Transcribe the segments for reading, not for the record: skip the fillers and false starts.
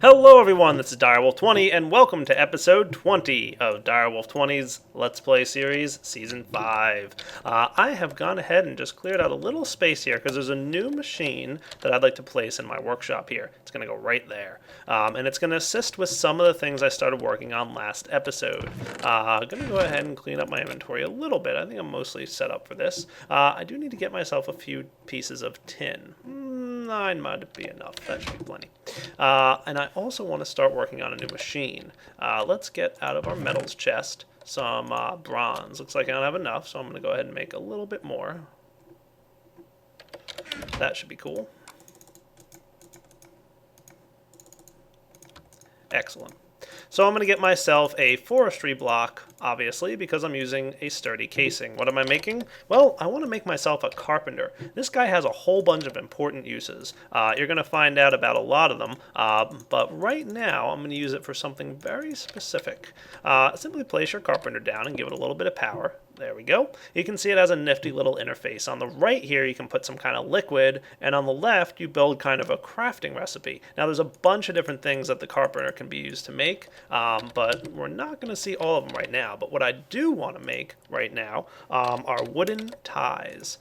Hello everyone, this is Direwolf20 and welcome to episode 20 of Direwolf20's Let's Play series Season 5. I have gone ahead and just cleared out a little space here because there's a new machine that I'd like to place in my workshop here. It's going to go right there. And it's going to assist with some of the things I started working on last episode. I'm going to go ahead and clean up my inventory a little bit. I think I'm mostly set up for this. I do need to get myself a few pieces of tin. 9 might be enough. That should be plenty. And I also want to start working on a new machine. Let's get out of our metals chest some bronze. Looks like I don't have enough, so I'm going to go ahead and make a little bit more. That should be cool. Excellent. So I'm going to get myself a forestry block, obviously, because I'm using a sturdy casing. What am I making? Well, I want to make myself a carpenter. This guy has a whole bunch of important uses. You're going to find out about a lot of them, but right now I'm going to use it for something very specific. Simply place your carpenter down and give it a little bit of power. There we go. You can see it has a nifty little interface. On the right here, you can put some kind of liquid, and on the left, you build kind of a crafting recipe. Now, there's a bunch of different things that the carpenter can be used to make, but we're not going to see all of them right now. But what I do want to make right now are wooden ties.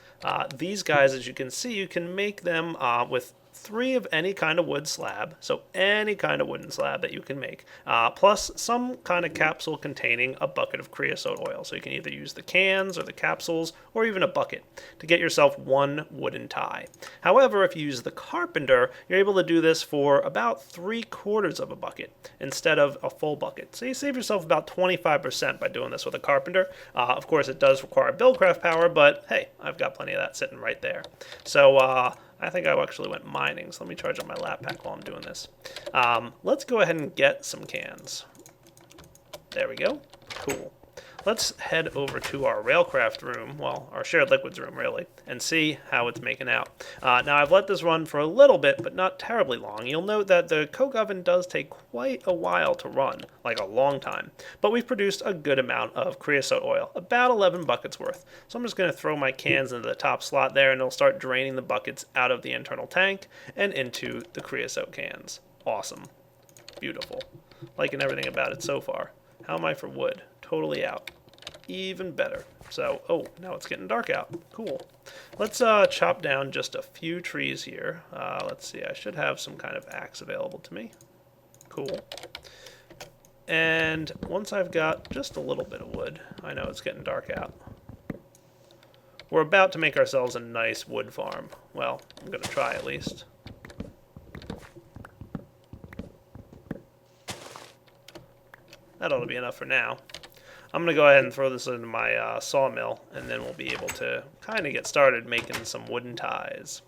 These guys, as you can see, you can make them with 3 of any kind of wood slab, so any kind of wooden slab that you can make, plus some kind of capsule containing a bucket of creosote oil. So you can either use the cans or the capsules or even a bucket to get yourself one wooden tie. However, if you use the carpenter, you're able to do this for about 3/4 of a bucket instead of a full bucket. So you save yourself about 25% by doing this with a carpenter. Of course, it does require buildcraft power, but hey, I've got plenty of that sitting right there. So I think I actually went mining, so let me charge up my lap pack while I'm doing this. Let's go ahead and get some cans. There we go. Cool. Let's head over to our railcraft room, well, our shared liquids room, really, and see how it's making out. Now, I've let this run for a little bit, but not terribly long. You'll note that the coke oven does take quite a while to run, like a long time. But we've produced a good amount of creosote oil, about 11 buckets worth. So I'm just going to throw my cans into the top slot there, and it'll start draining the buckets out of the internal tank and into the creosote cans. Awesome. Beautiful. Liking everything about it so far. How am I for wood? Totally out. Even better. So, oh, now it's getting dark out. Cool. Let's chop down just a few trees here. Let's see, I should have some kind of axe available to me. Cool. And once I've got just a little bit of wood, I know it's getting dark out. We're about to make ourselves a nice wood farm. Well, I'm going to try at least. That ought to be enough for now. I'm going to go ahead and throw this into my sawmill, and then we'll be able to kind of get started making some wooden ties.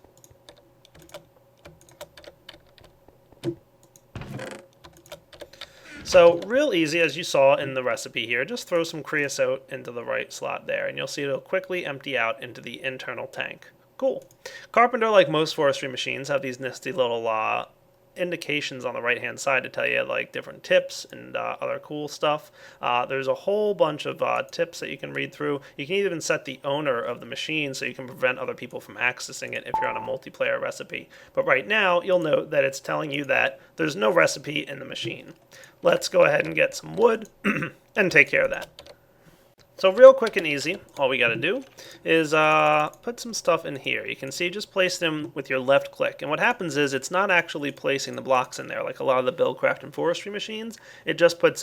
So, real easy, as you saw in the recipe here, just throw some creosote into the right slot there, and you'll see it'll quickly empty out into the internal tank. Cool. Carpenter, like most forestry machines, have these nifty little indications on the right hand side to tell you like different tips and other cool stuff. There's a whole bunch of tips that you can read through. You can even set the owner of the machine so you can prevent other people from accessing it if you're on a multiplayer recipe. But right now you'll note that it's telling you that there's no recipe in the machine. Let's go ahead and get some wood and take care of that. So real quick and easy, all we got to do is put some stuff in here. You can see just place them with your left click. And what happens is it's not actually placing the blocks in there like a lot of the buildcraft and forestry machines. It just puts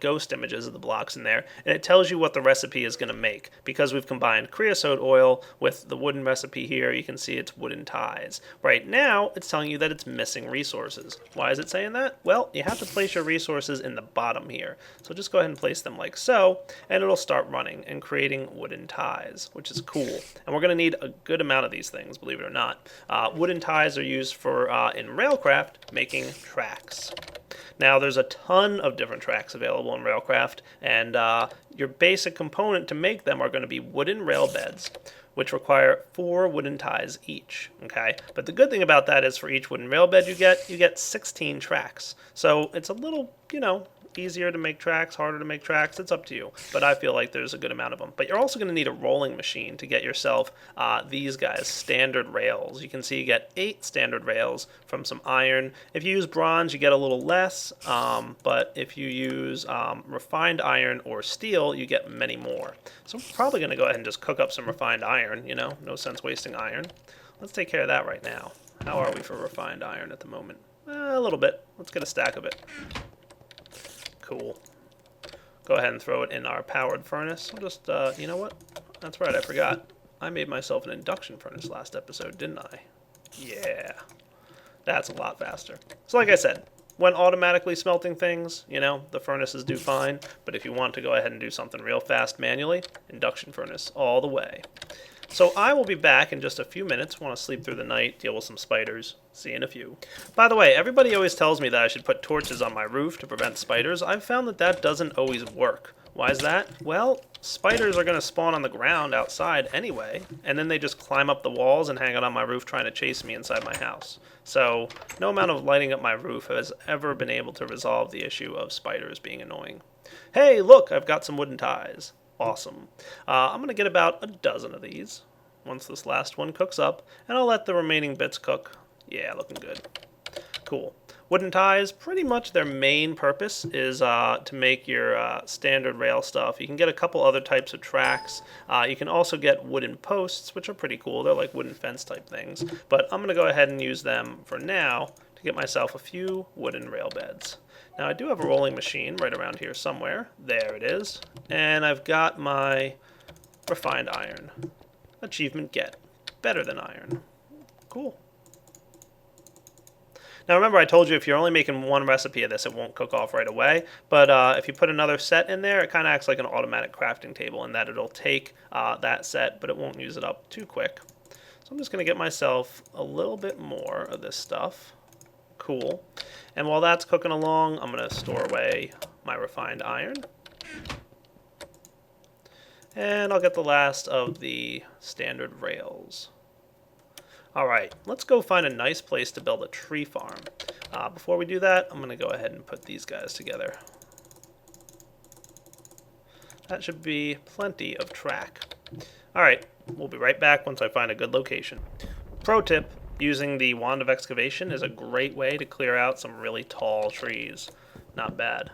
ghost images of the blocks in there. And it tells you what the recipe is going to make. Because we've combined creosote oil with the wooden recipe here, you can see it's wooden ties. Right now, it's telling you that it's missing resources. Why is it saying that? Well, you have to place your resources in the bottom here. So just go ahead and place them like so, and it'll start running and creating wooden ties, which is cool. And we're going to need a good amount of these things, believe it or not. Wooden ties are used for, in railcraft, making tracks. Now, there's a ton of different tracks available in railcraft, and your basic component to make them are going to be wooden rail beds, which require 4 wooden ties each, okay? But the good thing about that is for each wooden rail bed you get 16 tracks. So it's a little, easier to make tracks, harder to make tracks, it's up to you. But I feel like there's a good amount of them. But you're also going to need a rolling machine to get yourself these guys, standard rails. You can see you get 8 standard rails from some iron. If you use bronze, you get a little less. But if you use refined iron or steel, you get many more. So I'm probably going to go ahead and just cook up some refined iron. You know, no sense wasting iron. Let's take care of that right now. How are we for refined iron at the moment? A little bit. Let's get a stack of it. Cool. Go ahead and throw it in our powered furnace. I'll just, you know what? That's right, I forgot. I made myself an induction furnace last episode, didn't I? Yeah. That's a lot faster. So like I said, when automatically smelting things, you know, the furnaces do fine. But if you want to go ahead and do something real fast manually, induction furnace all the way. So I will be back in just a few minutes. Want to sleep through the night, deal with some spiders. See you in a few. By the way, everybody always tells me that I should put torches on my roof to prevent spiders. I've found that that doesn't always work. Why is that? Well, spiders are going to spawn on the ground outside anyway, and then they just climb up the walls and hang out on my roof trying to chase me inside my house. So no amount of lighting up my roof has ever been able to resolve the issue of spiders being annoying. Hey, look, I've got some wooden ties. Awesome. I'm going to get about a dozen of these once this last one cooks up, and I'll let the remaining bits cook. Yeah, looking good. Cool. Wooden ties, pretty much their main purpose is to make your standard rail stuff. You can get a couple other types of tracks. You can also get wooden posts, which are pretty cool. They're like wooden fence type things. But I'm going to go ahead and use them for now to get myself a few wooden rail beds. Now I do have a rolling machine right around here somewhere. There it is. And I've got my refined iron. Achievement get. Better than iron. Cool. Now remember I told you if you're only making one recipe of this, it won't cook off right away. But if you put another set in there, it kind of acts like an automatic crafting table in that it'll take that set, but it won't use it up too quick. So I'm just going to get myself a little bit more of this stuff. Cool. And while that's cooking along, I'm going to store away my refined iron. And I'll get the last of the standard rails. Alright, let's go find a nice place to build a tree farm. Before we do that, I'm going to go ahead and put these guys together. That should be plenty of track. Alright, we'll be right back once I find a good location. Pro tip. Using the wand of excavation is a great way to clear out some really tall trees. Not bad.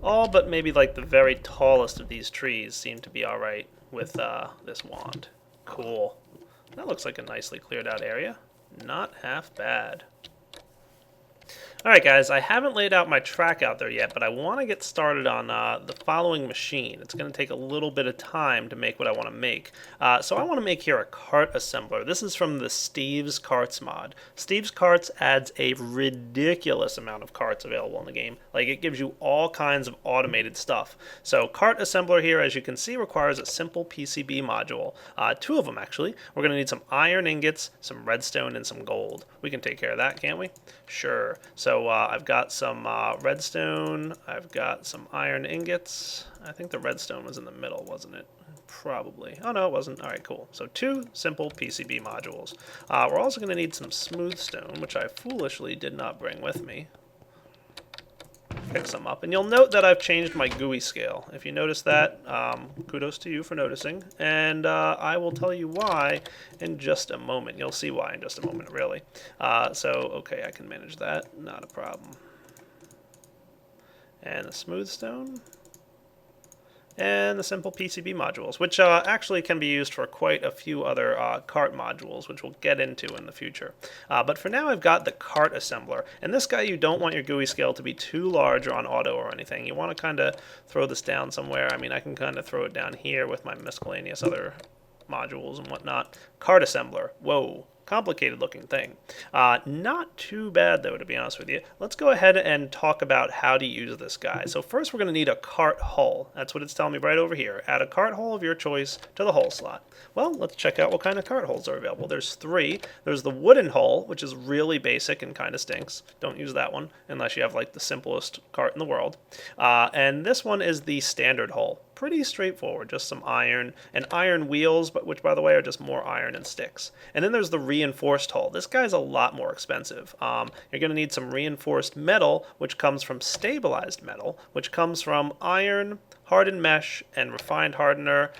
All but maybe like the very tallest of these trees seem to be alright with this wand. Cool. That looks like a nicely cleared out area. Not half bad. Alright guys, I haven't laid out my track out there yet, but I want to get started on the following machine. It's going to take a little bit of time to make what I want to make. So I want to make here a cart assembler. This is from the Steve's Carts mod. Steve's Carts adds a ridiculous amount of carts available in the game. Like, it gives you all kinds of automated stuff. So cart assembler here, as you can see, requires a simple PCB module. 2 of them actually. We're going to need some iron ingots, some redstone, and some gold. We can take care of that, can't we? Sure. So I've got some redstone, I've got some iron ingots. I think the redstone was in the middle, wasn't it? Probably. Oh no, it wasn't. Alright, cool. So 2 simple PCB modules. We're also going to need some smooth stone, which I foolishly did not bring with me. Pick some up. And you'll note that I've changed my GUI scale. If you notice that, kudos to you for noticing. And I will tell you why in just a moment. You'll see why in just a moment, really. Okay, I can manage that. Not a problem. And the smooth stone. And the simple PCB modules, which actually can be used for quite a few other cart modules, which we'll get into in the future. But for now, I've got the cart assembler. And this guy, you don't want your GUI scale to be too large or on auto or anything. You want to kind of throw this down somewhere. I mean, I can kind of throw it down here with my miscellaneous other modules and whatnot. Cart assembler. Whoa. Complicated looking thing. Not too bad though, to be honest with you. Let's go ahead and talk about how to use this guy. So first we're going to need a cart hull. That's what it's telling me right over here. Add a cart hull of your choice to the hull slot. Well, let's check out what kind of cart hulls are available. There's 3. There's the wooden hull, which is really basic and kind of stinks. Don't use that one unless you have like the simplest cart in the world. And this one is the standard hull. Pretty straightforward, just some iron and iron wheels, but which by the way are just more iron and sticks. And then there's the reinforced hull. This guy's a lot more expensive. You're going to need some reinforced metal, which comes from stabilized metal, which comes from iron, hardened mesh, and refined hardener.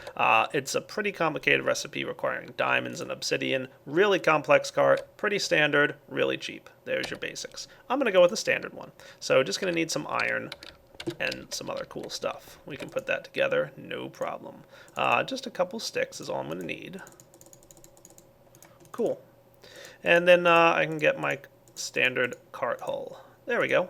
It's a pretty complicated recipe requiring diamonds and obsidian. Really complex cart, pretty standard, really cheap. There's your basics. I'm going to go with the standard one. So just going to need some iron and some other cool stuff. We can put that together, no problem. Just a couple sticks is all I'm going to need. Cool. And then I can get my standard cart hull. There we go.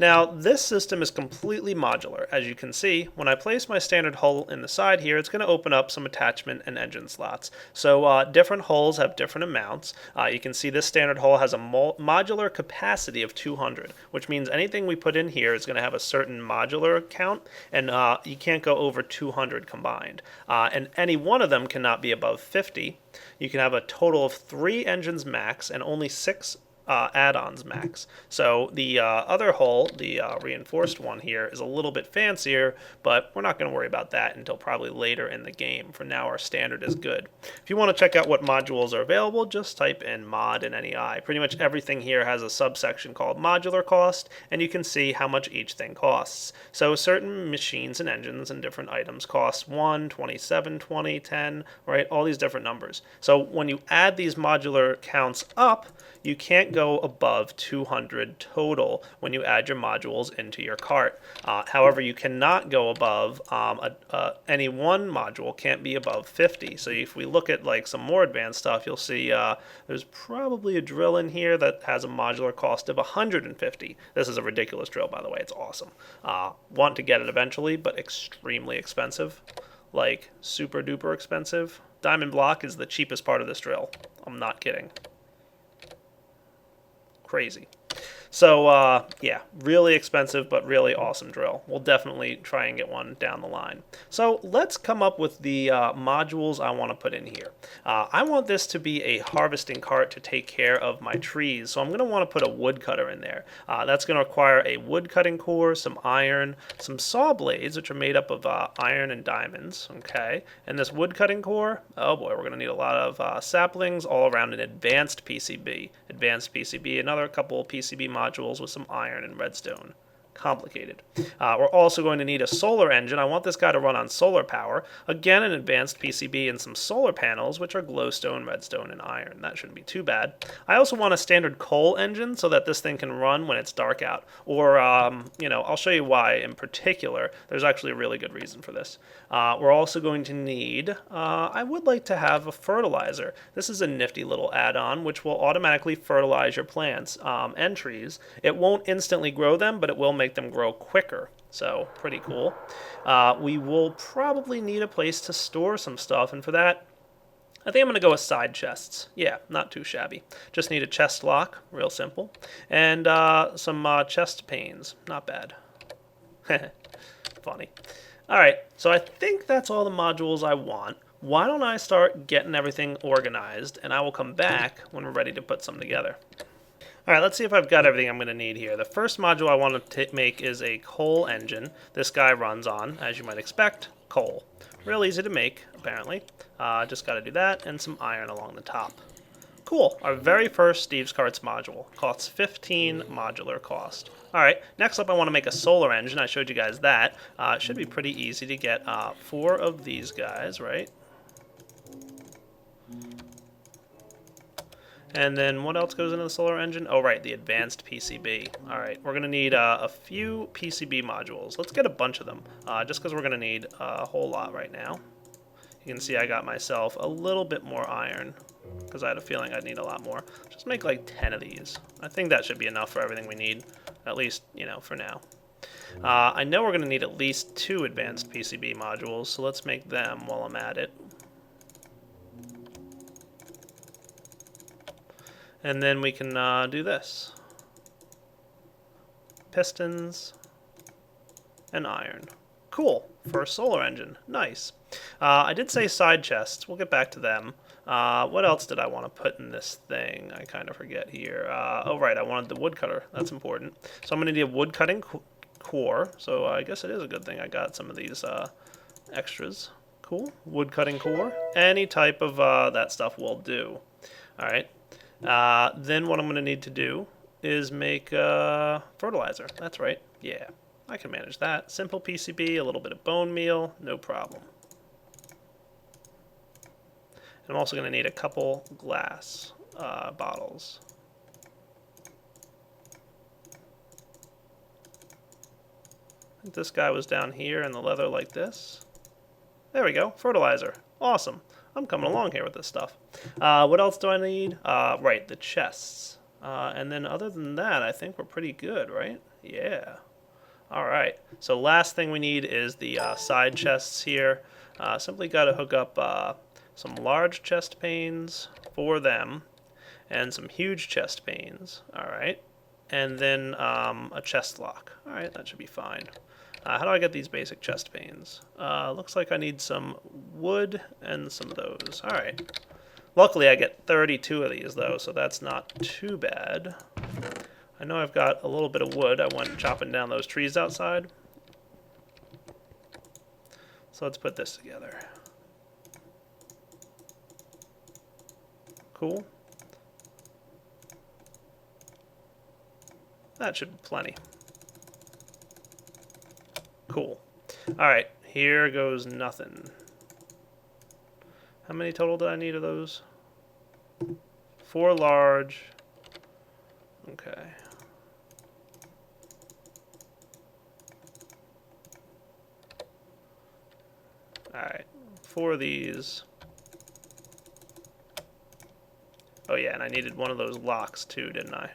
Now, this system is completely modular. As you can see, when I place my standard hull in the side here, it's going to open up some attachment and engine slots. So different hulls have different amounts. You can see this standard hull has a modular capacity of 200, which means anything we put in here is going to have a certain modular count, and you can't go over 200 combined. And any one of them cannot be above 50. You can have a total of 3 engines max and only 6 add-ons max. So the other hull, the reinforced one here, is a little bit fancier, but we're not going to worry about that until probably later in the game. For now, our standard is good. If you want to check out what modules are available, just type in mod in NEI. Pretty much everything here has a subsection called modular cost, and you can see how much each thing costs. So certain machines and engines and different items cost 1, 27, 20, 10, right? All these different numbers. So when you add these modular counts up, you can't go above 200 total when you add your modules into your cart. However, you cannot go above, any one module can't be above 50. So if we look at like some more advanced stuff, you'll see there's probably a drill in here that has a modular cost of 150. This is a ridiculous drill, by the way. It's awesome. Want to get it eventually, but extremely expensive. Like super duper expensive. Diamond block is the cheapest part of this drill. I'm not kidding. Crazy. So, yeah, really expensive, but really awesome drill. We'll definitely try and get one down the line. So let's come up with the modules I want to put in here. I want this to be a harvesting cart to take care of my trees. So I'm going to want to put a woodcutter in there. That's going to require a wood cutting core, some iron, some saw blades, which are made up of iron and diamonds. Okay, and this wood cutting core, oh boy, we're going to need a lot of saplings all around an advanced PCB. Advanced PCB, another couple of PCB modules with some iron and redstone. Complicated. We're also going to need a solar engine. I want this guy to run on solar power. Again, an advanced PCB and some solar panels, which are glowstone, redstone, and iron. That shouldn't be too bad. I also want a standard coal engine so that this thing can run when it's dark out. Or, you know, I'll show you why in particular. There's actually a really good reason for this. We're also going to need, I would like to have a fertilizer. This is a nifty little add-on which will automatically fertilize your plants and trees. It won't instantly grow them, but it will make them grow quicker. So pretty cool. We will probably need a place to store some stuff, and for that I think I'm going to go with side chests. Yeah, not too shabby. Just need a chest lock, real simple, and some chest panes. Not bad. Funny. Alright, so I think that's all the modules I want. Why don't I start getting everything organized, and I will come back when we're ready to put some together. Alright, let's see if I've got everything I'm going to need here. The first module I want to make is a coal engine. This guy runs on, as you might expect, coal. Real easy to make, apparently. Just got to do that, and some iron along the top. Cool, our very first Steve's Carts module. Costs 15 modular cost. Alright, next up I want to make a solar engine. I showed you guys that. It should be pretty easy to get 4 of these guys, right? And then what else goes into the solar engine? Oh, right, the advanced PCB. All right, we're going to need a few PCB modules. Let's get a bunch of them, just because we're going to need a whole lot right now. You can see I got myself a little bit more iron, because I had a feeling I'd need a lot more. Just make like 10 of these. I think that should be enough for everything we need, at least, you know, for now. I know we're going to need at least 2 advanced PCB modules, so let's make them while I'm at it. And then we can do this. Pistons and iron. Cool. For a solar engine. Nice. I did say side chests. We'll get back to them. What else did I want to put in this thing? I kind of forget here. Oh, right. I wanted the woodcutter. That's important. So I'm going to need a wood cutting core. So I guess it is a good thing I got some of these extras. Cool. Wood cutting core. Any type of that stuff will do. Alright. Then what I'm going to need to do is make fertilizer. That's right. Yeah. I can manage that. Simple PCB, a little bit of bone meal, no problem. And I'm also going to need a couple glass bottles. I think this guy was down here in the leather like this. There we go, fertilizer. Awesome. I'm coming along here with this stuff. What else do I need? Right, the chests. And then other than that, I think we're pretty good, right? Yeah. Alright, so last thing we need is the side chests here. Simply got to hook up some large chest panes for them, and some huge chest panes. Alright, and then a chest lock. Alright, that should be fine. How do I get these basic chest panes? Looks like I need some wood and some of those. Alright. Luckily I get 32 of these though, so that's not too bad. I know I've got a little bit of wood. I went chopping down those trees outside. So let's put this together. Cool. That should be plenty. Cool. Alright, here goes nothing. How many total did I need of those? 4 large. Okay. Alright, 4 of these. Oh yeah, and I needed one of those locks too, didn't I?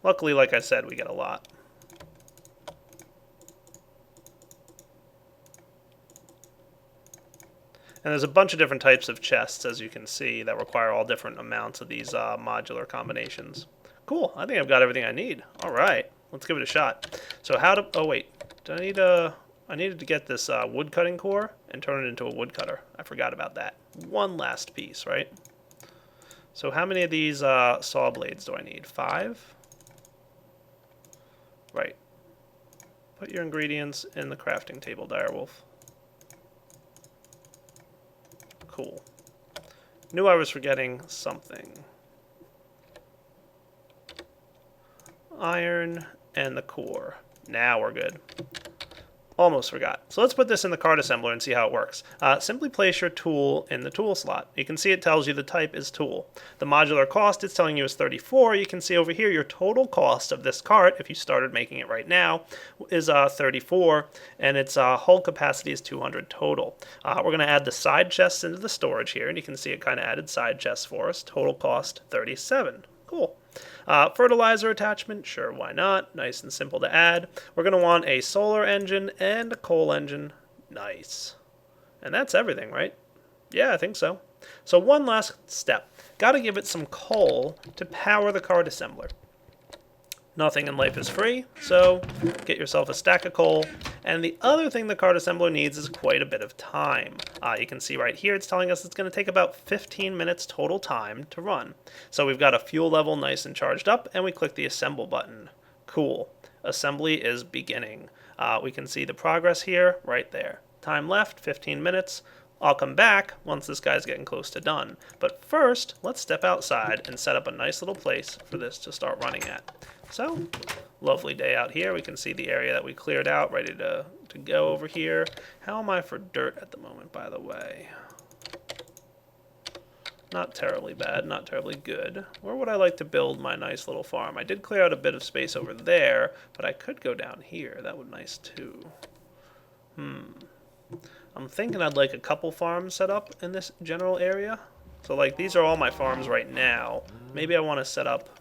Luckily, like I said, we get a lot. And there's a bunch of different types of chests, as you can see, that require all different amounts of these modular combinations. Cool, I think I've got everything I need. Alright, let's give it a shot. So how to... Oh wait, did I need a... I needed to get this wood cutting core and turn it into a wood cutter. I forgot about that. One last piece, right? So how many of these saw blades do I need? 5? Right. Put your ingredients in the crafting table, Direwolf. Cool. Knew I was forgetting something. Iron and the core. Now we're good. Almost forgot. So let's put this in the card assembler and see how it works. Simply place your tool in the tool slot. You can see it tells you the type is tool. The modular cost it's telling you is 34. You can see over here your total cost of this cart, if you started making it right now, is 34, and its hull capacity is 200 total. We're going to add the side chests into the storage here, and you can see it kind of added side chests for us. Total cost 37. Cool. Fertilizer attachment, sure, why not? Nice and simple to add. We're going to want a solar engine and a coal engine. Nice. And that's everything, right? Yeah, I think so. So one last step. Got to give it some coal to power the card assembler. Nothing in life is free, so get yourself a stack of coal. And the other thing the card assembler needs is quite a bit of time. You can see right here it's telling us it's going to take about 15 minutes total time to run. So we've got a fuel level nice and charged up, and we click the assemble button. Cool. Assembly is beginning. We can see the progress here right there. Time left, 15 minutes. I'll come back once this guy's getting close to done. But first, let's step outside and set up a nice little place for this to start running at. So, lovely day out here. We can see the area that we cleared out, ready to go over here. How am I for dirt at the moment, by the way? Not terribly bad, not terribly good. Where would I like to build my nice little farm? I did clear out a bit of space over there, but I could go down here. That would be nice too. I'm thinking I'd like a couple farms set up in this general area. So like these are all my farms right now. Maybe I want to set up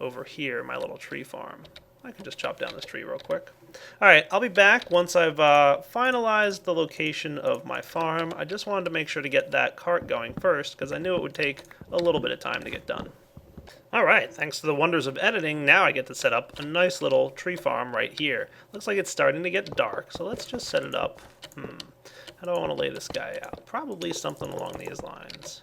over here my little tree farm. I can just chop down this tree real quick. Alright, I'll be back once I've finalized the location of my farm. I just wanted to make sure to get that cart going first because I knew it would take a little bit of time to get done. Alright, thanks to the wonders of editing, now I get to set up a nice little tree farm right here. Looks like it's starting to get dark, so let's just set it up. How do I want to lay this guy out? Probably something along these lines.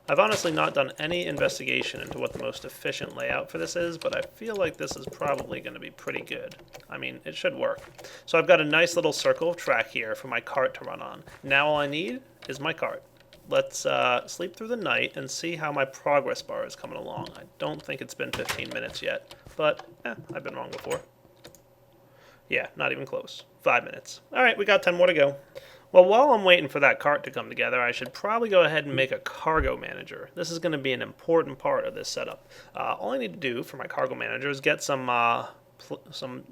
I've honestly not done any investigation into what the most efficient layout for this is, but I feel like this is probably going to be pretty good. I mean, it should work. So I've got a nice little circle of track here for my cart to run on. Now all I need is my cart. Let's sleep through the night and see how my progress bar is coming along. I don't think it's been 15 minutes yet, but I've been wrong before. Yeah, not even close. 5 minutes. All right, we got 10 more to go. Well, while I'm waiting for that cart to come together, I should probably go ahead and make a cargo manager. This is going to be an important part of this setup. All I need to do for my cargo manager is get some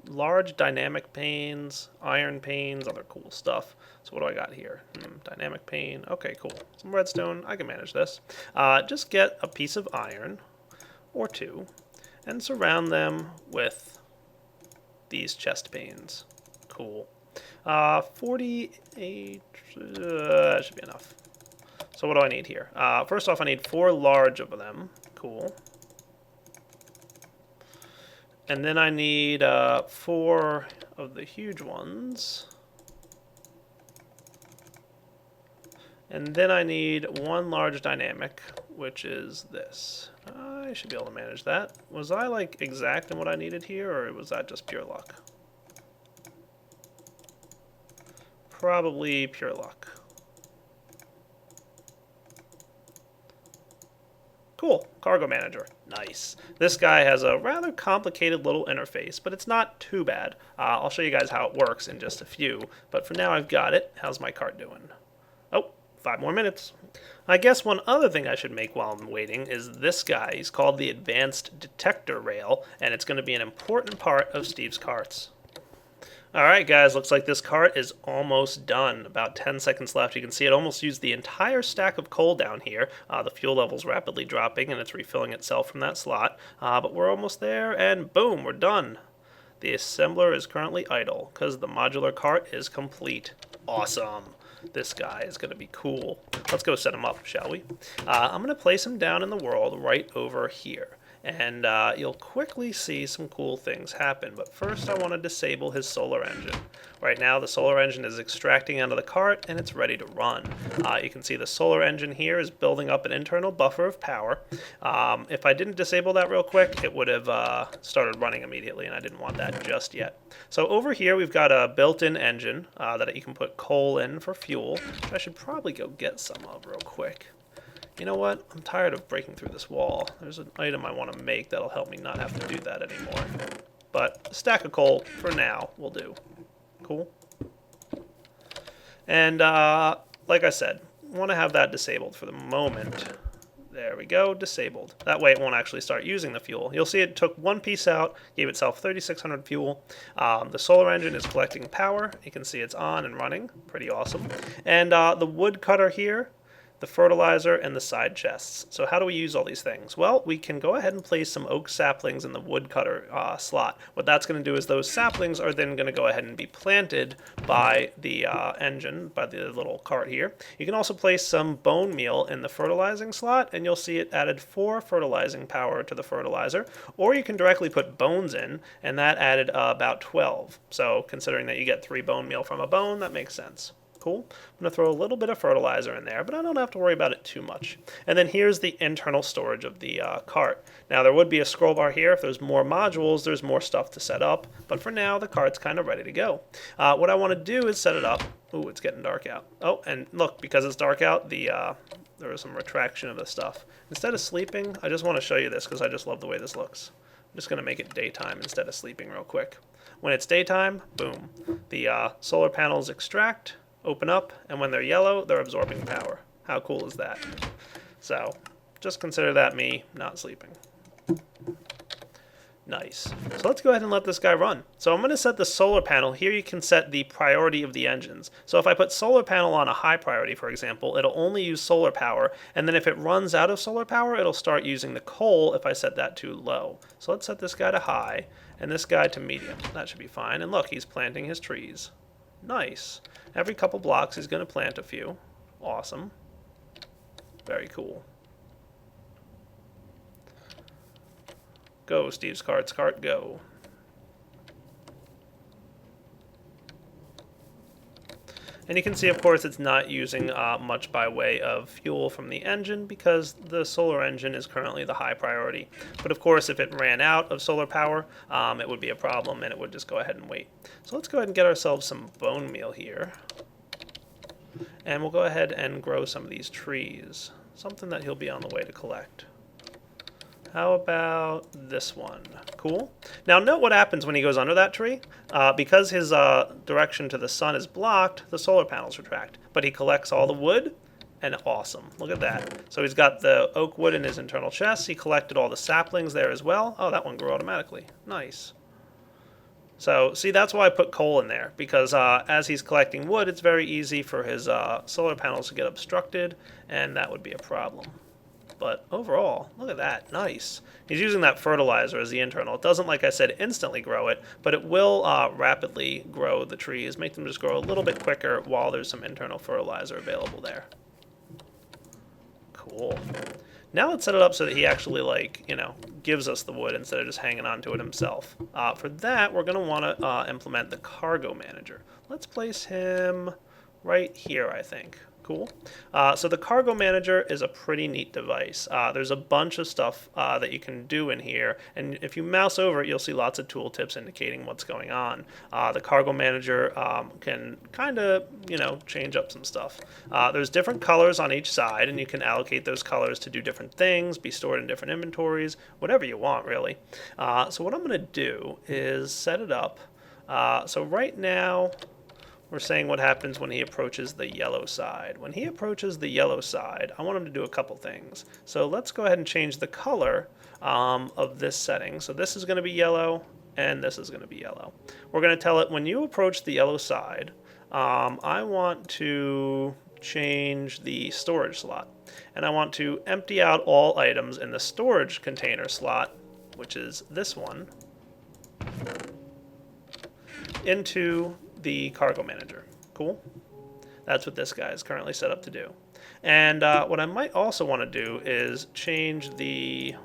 large dynamic panes, iron panes, other cool stuff. So what do I got here? Dynamic pane. Okay, cool. Some redstone. I can manage this. Just get a piece of iron or two and surround them with these chest panes. Cool. 48, that should be enough. So what do I need here? First off, I need 4 large of them. Cool. And then I need 4 of the huge ones. And then I need 1 large dynamic, which is this. I should be able to manage that. Was I like exact in what I needed here, or was that just pure luck? Probably pure luck. Cool, cargo manager. Nice. This guy has a rather complicated little interface, but it's not too bad. I'll show you guys how it works in just a few, but for now I've got it. How's my cart doing? Oh, 5 more minutes. I guess one other thing I should make while I'm waiting is this guy. He's called the Advanced Detector Rail, and it's going to be an important part of Steve's carts. Alright guys, looks like this cart is almost done. About 10 seconds left. You can see it almost used the entire stack of coal down here. The fuel level's rapidly dropping and it's refilling itself from that slot. But we're almost there and boom, we're done. The assembler is currently idle because the modular cart is complete. Awesome. This guy is going to be cool. Let's go set him up, shall we? I'm going to place him down in the world right over here. And you'll quickly see some cool things happen. But first I want to disable his solar engine. Right now the solar engine is extracting out of the cart and it's ready to run. You can see the solar engine here is building up an internal buffer of power. If I didn't disable that real quick, it would have started running immediately, and I didn't want that just yet. So over here we've got a built-in engine that you can put coal in for fuel. I should probably go get some of real quick. You know what? I'm tired of breaking through this wall. There's an item I want to make that'll help me not have to do that anymore. But a stack of coal, for now, will do. Cool. And, like I said, I want to have that disabled for the moment. There we go, disabled. That way it won't actually start using the fuel. You'll see it took one piece out, gave itself 3,600 fuel. The solar engine is collecting power. You can see it's on and running. Pretty awesome. And the wood cutter here, the fertilizer, and the side chests. So how do we use all these things? Well, we can go ahead and place some oak saplings in the woodcutter slot. What that's going to do is those saplings are then going to go ahead and be planted by the engine, by the little cart here. You can also place some bone meal in the fertilizing slot, and you'll see it added 4 fertilizing power to the fertilizer. Or you can directly put bones in, and that added about 12. So considering that you get 3 bone meal from a bone, that makes sense. Cool. I'm going to throw a little bit of fertilizer in there, but I don't have to worry about it too much. And then here's the internal storage of the cart. Now there would be a scroll bar here. If there's more modules, there's more stuff to set up. But for now, the cart's kind of ready to go. What I want to do is set it up. Ooh, it's getting dark out. Oh, and look, because it's dark out, there was some retraction of the stuff. Instead of sleeping, I just want to show you this because I just love the way this looks. I'm just going to make it daytime instead of sleeping real quick. When it's daytime, boom, the solar panels extract, open up, and when they're yellow, they're absorbing power. How cool is that? So, just consider that me not sleeping. Nice. So let's go ahead and let this guy run. So I'm going to set the solar panel. Here you can set the priority of the engines. So if I put solar panel on a high priority, for example, it'll only use solar power. And then if it runs out of solar power, it'll start using the coal if I set that to low. So let's set this guy to high and this guy to medium. That should be fine. And look, he's planting his trees. Nice. Every couple blocks he's going to plant a few. Awesome. Very cool. Go, Steve's cart, go. And you can see, of course, it's not using much by way of fuel from the engine because the solar engine is currently the high priority. But of course, if it ran out of solar power, it would be a problem and it would just go ahead and wait. So let's go ahead and get ourselves some bone meal here. And we'll go ahead and grow some of these trees. Something that he'll be on the way to collect. How about this one? Cool. Now note what happens when he goes under that tree. Because his direction to the sun is blocked, the solar panels retract. But he collects all the wood, and awesome. Look at that. So he's got the oak wood in his internal chest. He collected all the saplings there as well. Oh, that one grew automatically. Nice. So, see, that's why I put coal in there, because as he's collecting wood, it's very easy for his solar panels to get obstructed, and that would be a problem. But overall, look at that. Nice. He's using that fertilizer as the internal. It doesn't, like I said, instantly grow it, but it will rapidly grow the trees, make them just grow a little bit quicker while there's some internal fertilizer available there. Cool. Now let's set it up so that he actually, like, you know, gives us the wood instead of just hanging on to it himself. For that, we're going to want to implement the cargo manager. Let's place him right here, I think. Cool. So the cargo manager is a pretty neat device. There's a bunch of stuff that you can do in here, and if you mouse over it, you'll see lots of tooltips indicating what's going on. The cargo manager can kind of, you know, change up some stuff. There's different colors on each side, and you can allocate those colors to do different things, be stored in different inventories, whatever you want, really. So what I'm going to do is set it up. So right now, we're saying what happens when he approaches the yellow side. When he approaches the yellow side, I want him to do a couple things. So let's go ahead and change the color of this setting. So this is going to be yellow, and this is going to be yellow. We're going to tell it when you approach the yellow side, I want to change the storage slot. And I want to empty out all items in the storage container slot, which is this one, into the cargo manager. Cool. That's what this guy is currently set up to do. And what I might also want to do is change the...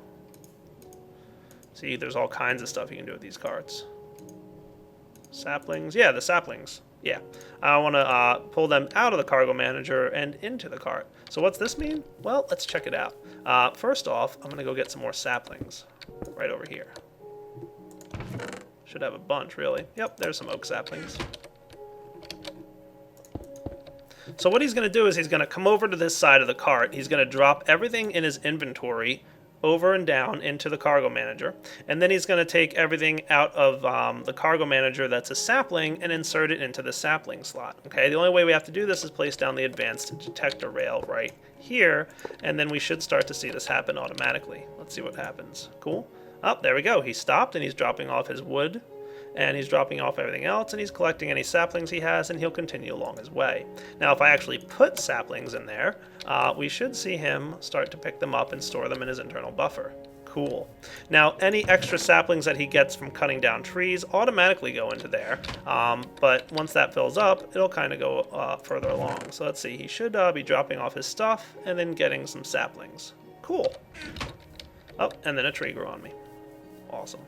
See, there's all kinds of stuff you can do with these carts. Saplings. Yeah, the saplings. Yeah. I want to pull them out of the cargo manager and into the cart. So what's this mean? Well, let's check it out. First off, I'm going to go get some more saplings right over here. Should have a bunch, really. Yep, there's some oak saplings. So what he's going to do is he's going to come over to this side of the cart. He's going to drop everything in his inventory over and down into the cargo manager. And then he's going to take everything out of the cargo manager that's a sapling and insert it into the sapling slot. Okay, the only way we have to do this is place down the advanced detector rail right here. And then we should start to see this happen automatically. Let's see what happens. Cool. Oh, there we go. He stopped and he's dropping off his wood. And he's dropping off everything else, and he's collecting any saplings he has, and he'll continue along his way. Now, if I actually put saplings in there, we should see him start to pick them up and store them in his internal buffer. Cool. Now, any extra saplings that he gets from cutting down trees automatically go into there, but once that fills up, it'll kind of go further along. So let's see, he should be dropping off his stuff and then getting some saplings. Cool. Oh, and then a tree grew on me. Awesome.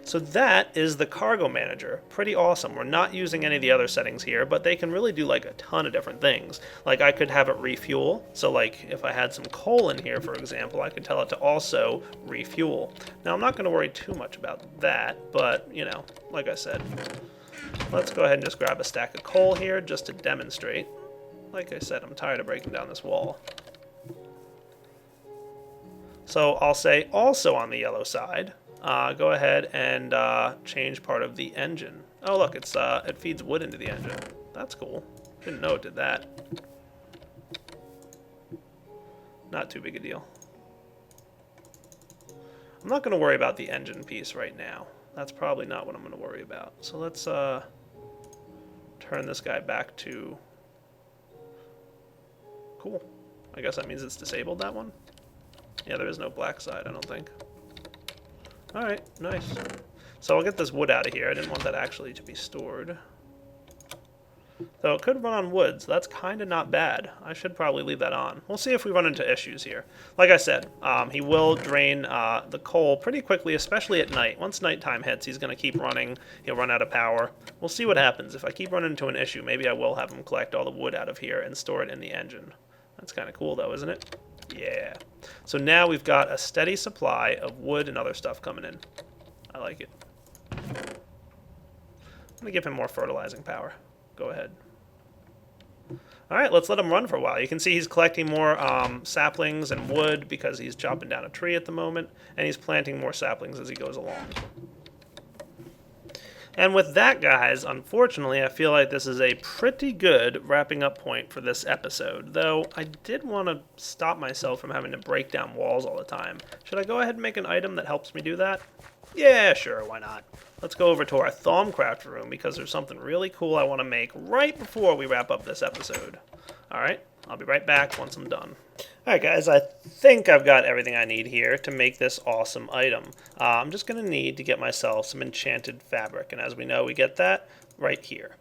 So that is the cargo manager. Pretty awesome. We're not using any of the other settings here, but they can really do like a ton of different things. Like I could have it refuel. So like if I had some coal in here, for example, I could tell it to also refuel. Now I'm not going to worry too much about that, but you know, like I said, let's go ahead and just grab a stack of coal here just to demonstrate. Like I said, I'm tired of breaking down this wall. So I'll say also on the yellow side, go ahead and change part of the engine. Oh look, it feeds wood into the engine. That's cool. Didn't know it did that. Not too big a deal. I'm not going to worry about the engine piece right now. That's probably not what I'm going to worry about. So let's turn this guy back to... Cool. I guess that means it's disabled, that one. Yeah, there is no black side, I don't think. Alright, nice. So I'll get this wood out of here. I didn't want that actually to be stored. Though it could run on wood, so that's kind of not bad. I should probably leave that on. We'll see if we run into issues here. Like I said, he will drain the coal pretty quickly, especially at night. Once nighttime hits, he's going to keep running. He'll run out of power. We'll see what happens. If I keep running into an issue, maybe I will have him collect all the wood out of here and store it in the engine. That's kind of cool, though, isn't it? Yeah. So now we've got a steady supply of wood and other stuff coming in. I like it. I'm going to give him more fertilizing power. Go ahead. Alright, let's let him run for a while. You can see he's collecting more saplings and wood because he's chopping down a tree at the moment, and he's planting more saplings as he goes along. And with that, guys, unfortunately, I feel like this is a pretty good wrapping up point for this episode, though I did want to stop myself from having to break down walls all the time. Should I go ahead and make an item that helps me do that? Yeah, sure, why not? Let's go over to our Thaumcraft room because there's something really cool I want to make right before we wrap up this episode. Alright, I'll be right back once I'm done. Alright guys, I think I've got everything I need here to make this awesome item. I'm just going to need to get myself some enchanted fabric, and as we know, we get that right here.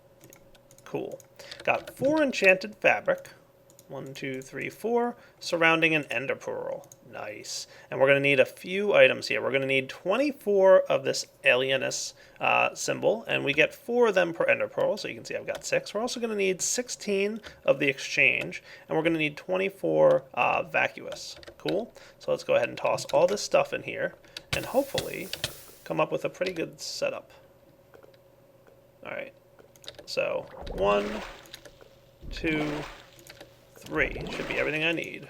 Cool. Got 4 enchanted fabric. 1, 2, 3, 4, surrounding an ender pearl. Nice. And we're going to need a few items here. We're going to need 24 of this alienus symbol, and we get 4 of them per ender pearl, so you can see I've got 6. We're also going to need 16 of the exchange, and we're going to need 24 vacuous. Cool. So let's go ahead and toss all this stuff in here, and hopefully come up with a pretty good setup. Alright. So, 1, 2, 3 should be everything I need.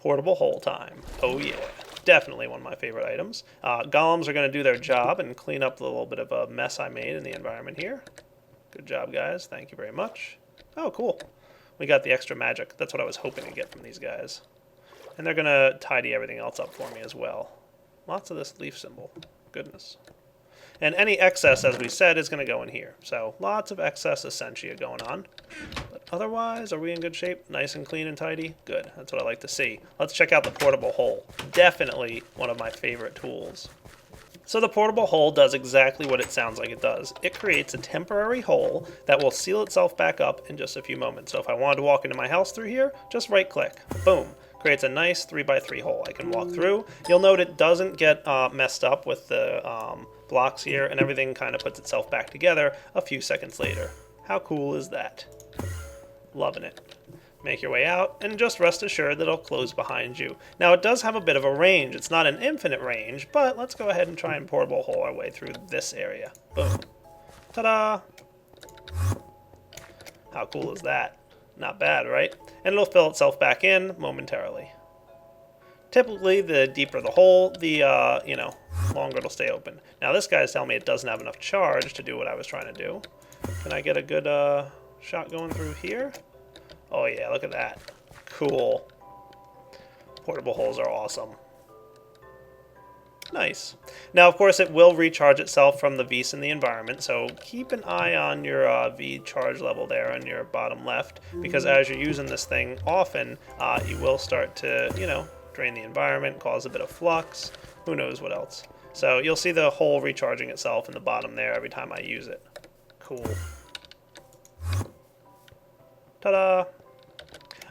Portable hole time. Oh yeah. Definitely one of my favorite items. Golems are going to do their job and clean up the little bit of a mess I made in the environment here. Good job, guys. Thank you very much. Oh, cool. We got the extra magic. That's what I was hoping to get from these guys. And they're going to tidy everything else up for me as well. Lots of this leaf symbol. Goodness. And any excess, as we said, is going to go in here. So lots of excess essentia going on. But otherwise, are we in good shape? Nice and clean and tidy? Good. That's what I like to see. Let's check out the portable hole. Definitely one of my favorite tools. So the portable hole does exactly what it sounds like it does. It creates a temporary hole that will seal itself back up in just a few moments. So if I wanted to walk into my house through here, just right click. Boom. Creates a nice 3x3 hole I can walk through. You'll note it doesn't get messed up with the blocks here, and everything kind of puts itself back together a few seconds later. How cool is that? Loving it. Make your way out, and just rest assured that it'll close behind you. Now, it does have a bit of a range. It's not an infinite range, but let's go ahead and try and portable hole our way through this area. Boom. Ta-da! How cool is that? Not bad, right? And it'll fill itself back in momentarily. Typically, the deeper the hole, the, longer it'll stay open. Now, this guy's telling me it doesn't have enough charge to do what I was trying to do. Can I get a good shot going through here? Oh, yeah, look at that. Cool. Portable holes are awesome. Nice. Now, of course, it will recharge itself from the V's in the environment, so keep an eye on your V charge level there on your bottom left, because as you're using this thing often, you will start to, drain the environment, cause a bit of flux, who knows what else. So you'll see the hole recharging itself in the bottom there every time I use it. Cool. Ta-da!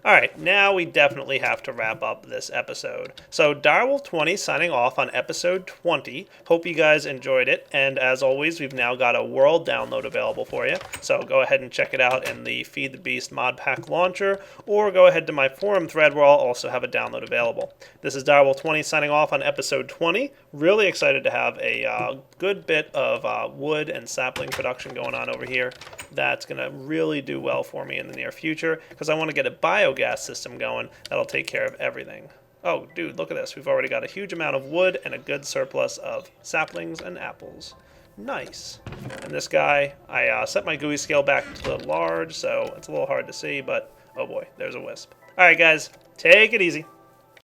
Alright, now we definitely have to wrap up this episode. So, Direwolf20 signing off on episode 20. Hope you guys enjoyed it, and as always, we've now got a world download available for you. So go ahead and check it out in the Feed the Beast mod pack launcher, or go ahead to my forum thread where I'll also have a download available. This is Direwolf20 signing off on episode 20. Really excited to have a good bit of wood and sapling production going on over here. That's going to really do well for me in the near future, because I want to get a biogas system going that'll take care of everything. Oh, dude, look at this. We've already got a huge amount of wood and a good surplus of saplings and apples. Nice. And this guy, I set my GUI scale back to large, so it's a little hard to see, but oh boy, there's a wisp. All right, guys, take it easy.